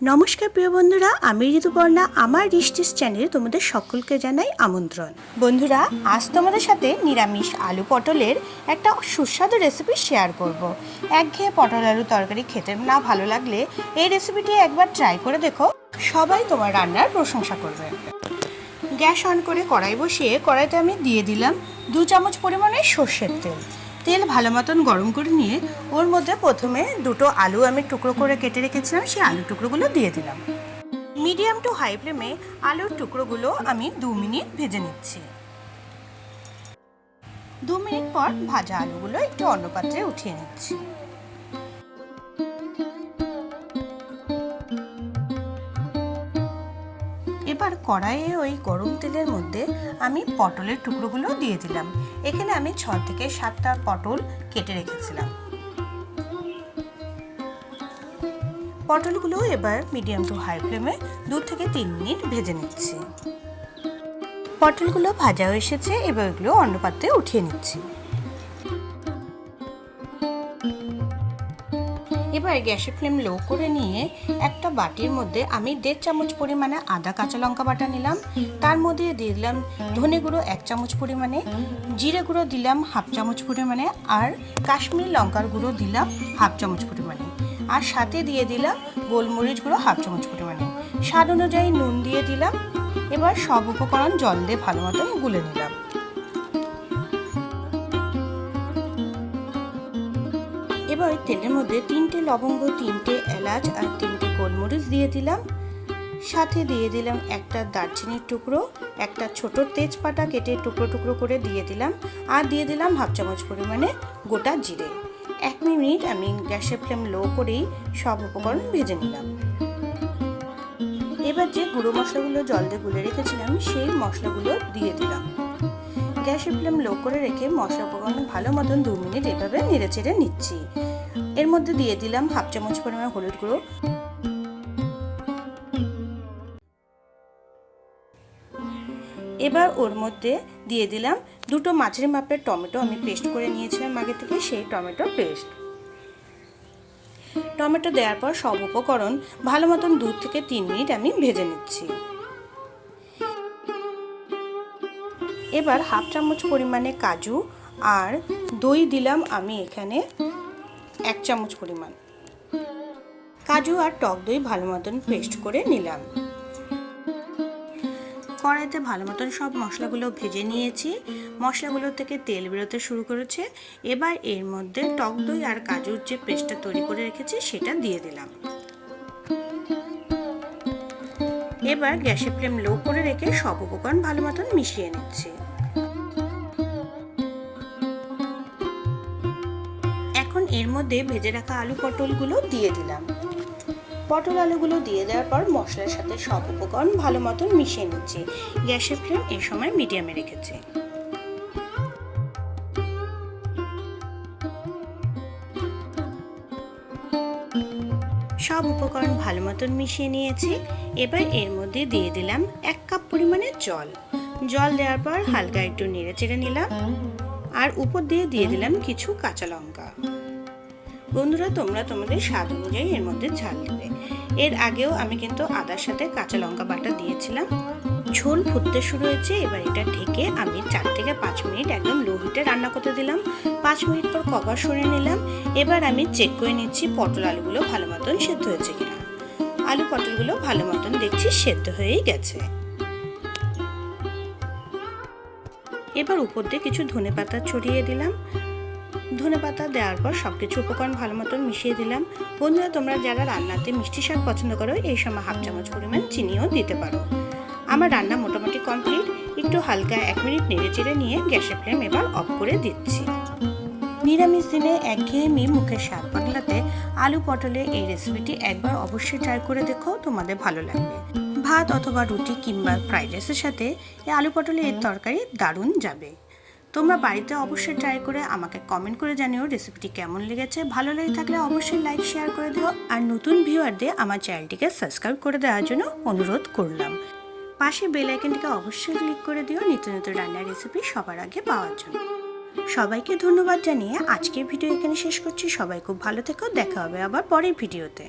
নমস্কার প্রিয় বন্ধুরা, আমি ঋতুপর্ণা। আমার রিস্টিস চ্যানেলে তোমাদের সকলকে জানাই আমন্ত্রণ। বন্ধুরা, আজ তোমাদের সাথে নিরামিষ আলু পটলের একটা সুস্বাদু রেসিপি শেয়ার করব। একঘেয়ে পটল আলু তরকারি খেতে না ভালো লাগলে এই রেসিপিটি একবার ট্রাই করে দেখো, সবাই তোমার রান্নার প্রশংসা করবে। গ্যাস অন করে কড়াই বসিয়ে কড়াইতে আমি দিয়ে দিলাম 2 চামচ পরিমাণে সর্ষের তেল। তেল ভালো মতন গরম করে নিয়ে ওর মধ্যে প্রথমে দুটো আলু আমি টুকরো করে কেটে রেখেছিলাম, সেই আলু টুকরোগুলো দিয়ে দিলাম। মিডিয়াম টু হাই ফ্লেমে আলুর টুকরোগুলো আমি 2 মিনিট ভেজে নিচ্ছি। 2 মিনিট পর ভাজা আলুগুলো একটু অন্য পাত্রে উঠিয়ে নিচ্ছি। এবার কড়াইয়ে ওই গরম তেলের মধ্যে আমি পটলের টুকরোগুলো দিয়ে দিলাম। এখানে আমি 6 থেকে 7টা পটল কেটে রেখেছিলাম। পটলগুলো এবার মিডিয়াম টু হাই ফ্লেমে 2 থেকে 3 মিনিট ভেজে নিচ্ছি। পটলগুলো ভাজা হয়ে এসেছে, এবার এগুলো অন্য পাত্রে উঠিয়ে নিচ্ছি। এবার গ্যাসের ফ্লেম লো করে নিয়ে একটা বাটির মধ্যে আমি 1.5 চামচ পরিমাণে আদা কাঁচা লঙ্কা বাটা নিলাম। তার মধ্যে দিয়ে দিলাম ধনে গুঁড়ো 1 চামচ পরিমাণে, জিরে গুঁড়ো দিলাম 1/2 চামচ পরিমাণে, আর কাশ্মীরি লঙ্কার গুঁড়ো দিলাম 1/2 চামচ পরিমাণে, আর সাথে দিয়ে দিলাম গোলমরিচ গুঁড়ো 1/2 চামচ পরিমাণে। স্বাদ অনুযায়ী নুন দিয়ে দিলাম। এবার সব উপকরণ জল দিয়ে ভালো মতন গুলে নিলাম। এবার তেলের মধ্যে 3টে লবঙ্গ, 3টে এলাচ আর 3টে গোলমরিচ দিয়ে দিলাম। সাথে দিয়ে দিলাম একটা দারচিনির টুকরো, একটা ছোট তেজপাতা কেটে টুকরো টুকরো করে দিয়ে দিলাম, আর দিয়ে দিলাম 1/2 চামচ পরিমাণে গোটা জিরে। 1 মিনিট আমি গ্যাসের ফ্লেম লো করেই সব উপকরণ ভেজে নিলাম। এবার যে গুঁড়ো মশলাগুলো জল দিয়ে গুলে রেখেছিলাম সেই মশলাগুলো দিয়ে দিলাম। গ্যাসের ফ্লেম লো করে রেখে মশলা উপকরণ ভালো মতন 2 মিনিট এভাবে নেড়ে চেড়ে নিচ্ছি। এর মধ্যে দিয়ে দিলাম 1/2 চামচ পরিমাণ হলুদ গুঁড়ো, এবার ওর মধ্যে দিয়ে দিলাম 2টো মাঝারি মাপের টমেটো, আমি পেস্ট করে নিয়েছিলাম আগে থেকে, সেই টমেটো পেস্ট। টমেটো দেওয়ার পর সব উপকরণ ভালো মতন 2 থেকে 3 মিনিট আমি ভেজে নিচ্ছি। এবার 1/2 চামচ পরিমাণে কাজু আর দই দিলাম আমি এখানে 1 চামচ পরিমাণ। কাজু আর টক দই ভালো মতন পেস্ট করে নিলাম। কড়াইতে ভালো মতন সব মশলাগুলো ভেজে নিয়েছি। মশলাগুলো থেকে তেল বেরোতে শুরু করেছে। এবার এর মধ্যে টক দই আর কাজুর যে পেস্টটা তৈরি করে রেখেছি সেটা দিয়ে দিলাম। এবার গ্যাসের ফ্লেম লো করে রেখে সব উপকরণ ভালো মতন মিশিয়ে নিচ্ছি। এখন এর মধ্যে ভেজে রাখা আলু পটলগুলো দিয়ে দিলাম। পটল আলুগুলো দিয়ে দেওয়ার পর মশলার সাথে সব উপকরণ ভালো মতন মিশিয়ে নিচ্ছি। গ্যাসের ফ্লেম এই সময় মিডিয়ামে রেখেছি। সব উপকরণ ভালো মতন মিশিয়ে নিয়েছি। এবার এর মধ্যে দিয়ে দিলাম 1 কাপ পরিমাণে জল। জল দেওয়ার পর হালকা একটু নেড়ে চেড়ে নিলাম, আর উপর দিয়ে দিয়ে দিলাম কিছু কাঁচা লঙ্কা। বন্ধুরা, তোমরা তোমাদের স্বাদ অনুযায়ী এর মধ্যে ঝাল দেবে। এর আগেও আমি কিন্তু আদার সাথে কাঁচা লঙ্কা বাটা দিয়েছিলাম। ঝোল ফুটতে শুরু হয়েছে। এবার এটা ঢেকে আমি 4 থেকে 5 মিনিট একদম লো হিটে রান্না করতে দিলাম। 5 মিনিট পর কভার সরিয়ে নিলাম। এবার আমি চেক করে নিচ্ছি পটল আলুগুলো ভালো মতন সেদ্ধ হয়েছে কিনা। আলু পটলগুলো ভালো মতন দেখছি সেদ্ধ হয়েই গেছে। এবার উপর দিয়ে কিছু ধনেপাতা ছড়িয়ে দিলাম। ধনেপাতা দেওয়ার পর সবকিছু উপকরণ ভালো মতন মিশিয়ে দিলাম। বন্ধুরা, তোমরা যারা রান্নাতে মিষ্টি স্বাদ পছন্দ করো এই সময় 1/2 চামচ পরিমাণ চিনিও দিতে পারো। আমার রান্না মোটামুটি কমপ্লিট। একটু হালকা 1 মিনিট নেড়ে চেড়ে নিয়ে গ্যাসের ফ্লেম এবার অফ করে দিচ্ছি। নিরামিষ দিনে একঘেয়েমি মুখের স্বাদ বদলাতে আলু পটলে এই রেসিপিটি একবার অবশ্যই ট্রাই করে দেখো, তোমাদের ভালো লাগবে। ভাত অথবা রুটি কিংবা ফ্রাইড রাইসের সাথে এই আলু পটলে এর তরকারি দারুণ যাবে। তোমরা বাড়িতে অবশ্যই ট্রাই করে আমাকে কমেন্ট করে জানিও রেসিপিটি কেমন লেগেছে। ভালো লেগে থাকলে অবশ্যই লাইক শেয়ার করে দিও, আর নতুন ভিউয়ারদের আমার চ্যানেলটিকে সাবস্ক্রাইব করে দেওয়ার জন্য অনুরোধ করলাম। পাশে বেল আইকনটিকে অবশ্যই ক্লিক করে দিও নিত্য নতুন রান্নার রেসিপি সবার আগে পাওয়ার জন্য। সবাইকে ধন্যবাদ জানিয়ে আজকের ভিডিও এখানে শেষ করছি। সবাই খুব ভালো থেকো, দেখা হবে আবার পরের ভিডিওতে।